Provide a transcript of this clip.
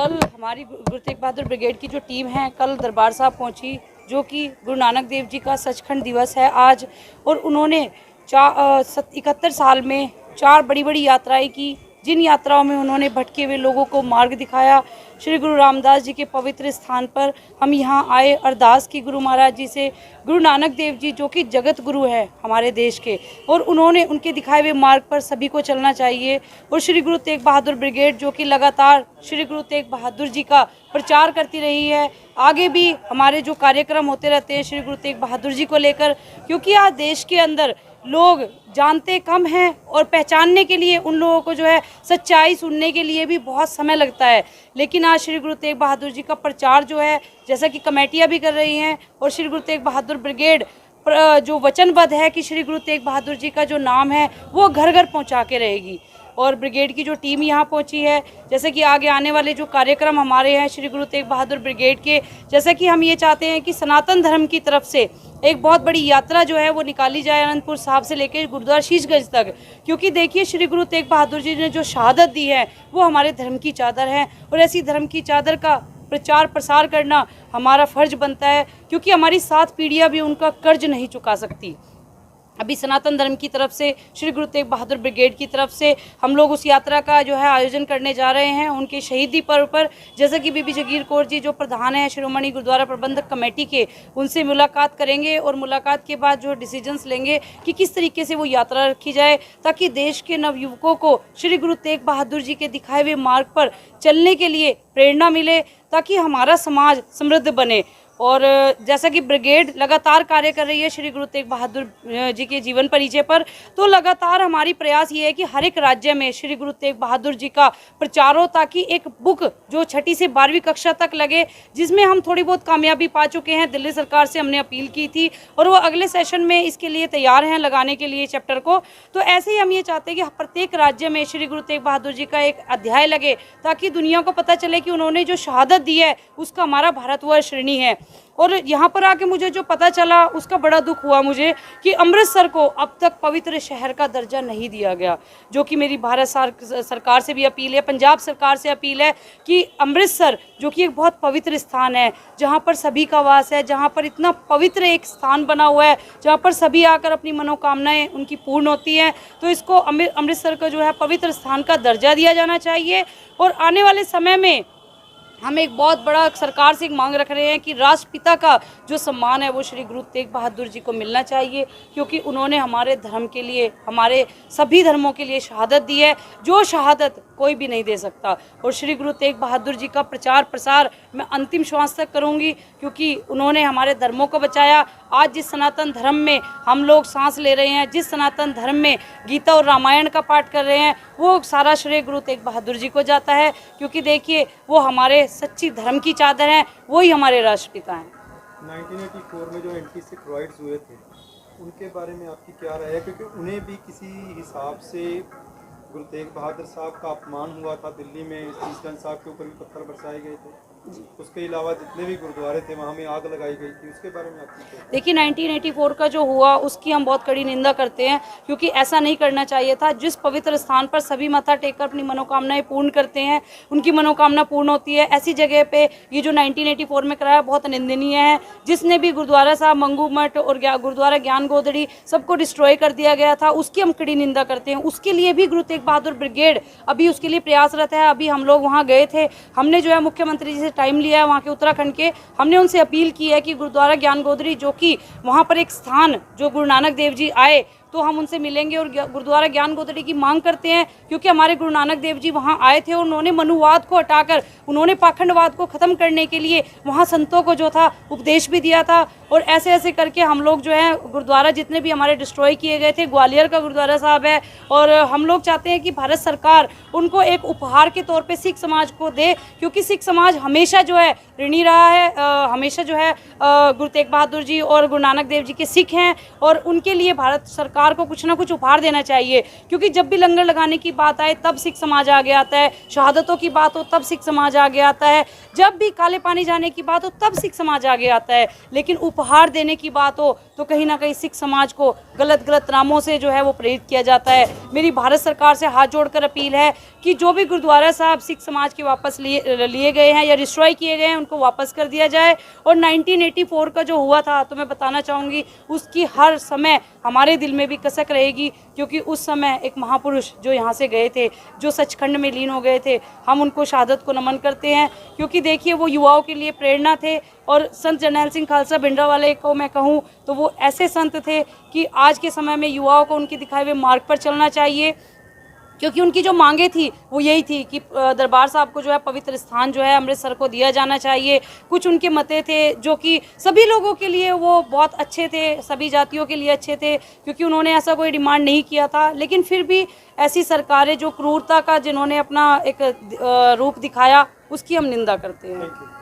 कल हमारी गुरु तेग बहादुर ब्रिगेड की जो टीम है कल दरबार साहब पहुंची, जो कि गुरु नानक देव जी का सचखंड दिवस है आज। और उन्होंने 71 साल में 4 बड़ी बड़ी यात्राएं की, जिन यात्राओं में उन्होंने भटके हुए लोगों को मार्ग दिखाया। श्री गुरु रामदास जी के पवित्र स्थान पर हम यहाँ आए, अरदास की गुरु महाराज जी से। गुरु नानक देव जी जो कि जगत गुरु है हमारे देश के, और उन्होंने उनके दिखाए हुए मार्ग पर सभी को चलना चाहिए। और श्री गुरु तेग बहादुर ब्रिगेड जो कि लगातार श्री गुरु तेग बहादुर जी का प्रचार करती रही है, आगे भी हमारे जो कार्यक्रम होते रहते हैं श्री गुरु तेग बहादुर जी को लेकर, क्योंकि आज देश के अंदर लोग जानते कम हैं और पहचानने के लिए उन लोगों को जो है सच्चाई सुनने के लिए भी बहुत समय लगता है। लेकिन आज श्री गुरु तेग बहादुर जी का प्रचार जो है, जैसा कि कमेटियां भी कर रही हैं, और श्री गुरु तेग बहादुर ब्रिगेड जो वचनबद्ध है कि श्री गुरु तेग बहादुर जी का जो नाम है वो घर घर पहुंचा के रहेगी। और ब्रिगेड की जो टीम यहाँ पहुंची है, जैसे कि आगे आने वाले जो कार्यक्रम हमारे हैं श्री गुरु तेग बहादुर ब्रिगेड के, जैसे कि हम ये चाहते हैं कि सनातन धर्म की तरफ से एक बहुत बड़ी यात्रा जो है वो निकाली जाए अनंतपुर साहिब से लेकर गुरुद्वारा शीशगंज तक। क्योंकि देखिए श्री गुरु तेग बहादुर जी ने जो शहादत दी है वो हमारे धर्म की चादर है, और ऐसी धर्म की चादर का प्रचार प्रसार करना हमारा फर्ज बनता है, क्योंकि हमारी 7 पीढ़ियाँ भी उनका कर्ज नहीं चुका सकती। अभी सनातन धर्म की तरफ से श्री गुरु तेग बहादुर ब्रिगेड की तरफ से हम लोग उस यात्रा का जो है आयोजन करने जा रहे हैं उनके शहीदी पर्व पर। जैसे कि बीबी जगीर कौर जी जो प्रधान है श्रोमणी गुरुद्वारा प्रबंधक कमेटी के, उनसे मुलाकात करेंगे, और मुलाकात के बाद जो डिसीजंस लेंगे कि किस तरीके से वो यात्रा रखी जाए, ताकि देश के नवयुवकों को श्री गुरु तेग बहादुर जी के दिखाए हुए मार्ग पर चलने के लिए प्रेरणा मिले, ताकि हमारा समाज समृद्ध बने। और जैसा कि ब्रिगेड लगातार कार्य कर रही है श्री गुरु तेग बहादुर जी के जीवन परिचय पर, तो लगातार हमारी प्रयास ये है कि हर एक राज्य में श्री गुरु तेग बहादुर जी का प्रचार हो, ताकि एक बुक जो 6ठी से 12वीं कक्षा तक लगे, जिसमें हम थोड़ी बहुत कामयाबी पा चुके हैं। दिल्ली सरकार से हमने अपील की थी और वो अगले सेशन में इसके लिए तैयार हैं लगाने के लिए चैप्टर को। तो ऐसे ही हम ये चाहते हैं कि प्रत्येक राज्य में श्री गुरु तेग बहादुर जी का एक अध्याय लगे, ताकि दुनिया को पता चले कि उन्होंने जो शहादत दी है उसका हमारा भारतवर्ष ऋणी है। और यहाँ पर आके मुझे जो पता चला उसका बड़ा दुख हुआ मुझे कि अमृतसर को अब तक पवित्र शहर का दर्जा नहीं दिया गया, जो कि मेरी भारत सरकार से भी अपील है, पंजाब सरकार से अपील है कि अमृतसर जो कि एक बहुत पवित्र स्थान है, जहाँ पर सभी का वास है, जहाँ पर इतना पवित्र एक स्थान बना हुआ है, जहाँ पर सभी आकर अपनी मनोकामनाएं उनकी पूर्ण होती हैं, तो इसको अमृतसर का जो है पवित्र स्थान का दर्जा दिया जाना चाहिए। और आने वाले समय में हम एक बहुत बड़ा सरकार से एक मांग रख रहे हैं कि राष्ट्रपिता का जो सम्मान है वो श्री गुरु तेग बहादुर जी को मिलना चाहिए, क्योंकि उन्होंने हमारे धर्म के लिए, हमारे सभी धर्मों के लिए शहादत दी है, जो शहादत कोई भी नहीं दे सकता। और श्री गुरु तेग बहादुर जी का प्रचार प्रसार मैं अंतिम श्वास तक करूंगी, क्योंकि उन्होंने हमारे धर्मों को बचाया। आज जिस सनातन धर्म में हम लोग सांस ले रहे हैं, जिस सनातन धर्म में गीता और रामायण का पाठ कर रहे हैं, वो सारा श्रेय गुरु तेग बहादुर जी को जाता है, क्योंकि देखिए वो हमारे सच्ची धर्म की चादर हैं, वही हमारे राष्ट्रपिता हैं। 1984 में जो एंटी सिख राइट्स हुए थे उनके बारे में आपकी क्या राय है? क्योंकि उन्हें भी किसी हिसाब से गुरु तेग बहादुर साहब का अपमान हुआ था, दिल्ली में शीशगंज साहब के ऊपर भी पत्थर बरसाए गए थे, उसके अलावा जितने भी गुरुद्वारे थे वहाँ में आग लगाई गई थी, उसके बारे में आपकी क्या? देखिए 1984 का जो हुआ उसकी हम बहुत कड़ी निंदा करते हैं, क्योंकि ऐसा नहीं करना चाहिए था। जिस पवित्र स्थान पर सभी माथा टेककर अपनी मनोकामनाएं पूर्ण करते हैं, उनकी मनोकामना पूर्ण होती है, ऐसी जगह पे ये जो 1984 में कराया बहुत निंदनीय है। जिसने भी गुरुद्वारा साहब मंगू मठ और गुरुद्वारा ज्ञान गोदड़ी सबको डिस्ट्रॉय कर दिया गया था, उसकी हम कड़ी निंदा करते हैं। उसके लिए भी गुरु तेग बहादुर ब्रिगेड अभी उसके लिए प्रयासरत है। अभी हम लोग वहाँ गए थे, हमने जो है मुख्यमंत्री जी से टाइम लिया है वहाँ के उत्तराखंड के, हमने उनसे अपील की है कि गुरुद्वारा ज्ञान गोदड़ी जो कि वहाँ पर एक स्थान जो गुरु नानक देव जी आए, तो हम उनसे मिलेंगे और गुरुद्वारा ज्ञान गोदड़ी की मांग करते हैं, क्योंकि हमारे गुरु नानक देव जी वहाँ आए थे और उन्होंने मनुवाद को हटाकर उन्होंने पाखंडवाद को ख़त्म करने के लिए वहाँ संतों को जो था उपदेश भी दिया था। और ऐसे ऐसे करके हम लोग जो है गुरुद्वारा जितने भी हमारे डिस्ट्रॉय किए गए थे, ग्वालियर का गुरुद्वारा साहब है, और हम लोग चाहते हैं कि भारत सरकार उनको एक उपहार के तौर पे सिख समाज को दे, क्योंकि सिख समाज हमेशा जो है ऋणी रहा है, हमेशा जो है गुरु तेग बहादुर जी और गुरु नानक देव जी के सिख हैं, और उनके लिए भारत सरकार सरकार को कुछ ना कुछ उपहार देना चाहिए, क्योंकि जब भी लंगर लगाने की बात आए तब सिख समाज आगे आता है, शहादतों की बात हो तब सिख समाज आगे आता है, जब भी काले पानी जाने की बात हो तब सिख समाज आगे आता है। लेकिन उपहार देने की बात हो तो कहीं ना कहीं सिख समाज को गलत गलत नामों से जो है वो प्रेरित किया जाता है। मेरी भारत सरकार से हाथ जोड़कर अपील है कि जो भी गुरुद्वारा साहब सिख समाज के वापस लिए गए हैं या डिस्ट्रॉय किए गए हैं उनको वापस कर दिया जाए। और 1984 का जो हुआ था तो मैं बताना चाहूँगी उसकी हर समय हमारे दिल में भी कसक रहेगी, क्योंकि उस समय एक महापुरुष जो यहाँ से गए थे, जो सचखंड में लीन हो गए थे, हम उनको शहादत को नमन करते हैं। क्योंकि देखिए वो युवाओं के लिए प्रेरणा थे, और संत जरनैल सिंह खालसा भिंडरांवाले को मैं कहूँ तो वो ऐसे संत थे कि आज के समय में युवाओं को उनके दिखाए हुए मार्ग पर चलना चाहिए, क्योंकि उनकी जो मांगे थी वो यही थी कि दरबार साहब को जो है पवित्र स्थान जो है अमृतसर को दिया जाना चाहिए। कुछ उनके मते थे जो कि सभी लोगों के लिए वो बहुत अच्छे थे, सभी जातियों के लिए अच्छे थे, क्योंकि उन्होंने ऐसा कोई डिमांड नहीं किया था। लेकिन फिर भी ऐसी सरकारें जो क्रूरता का जिन्होंने अपना एक रूप दिखाया उसकी हम निंदा करते हैं। Thank you.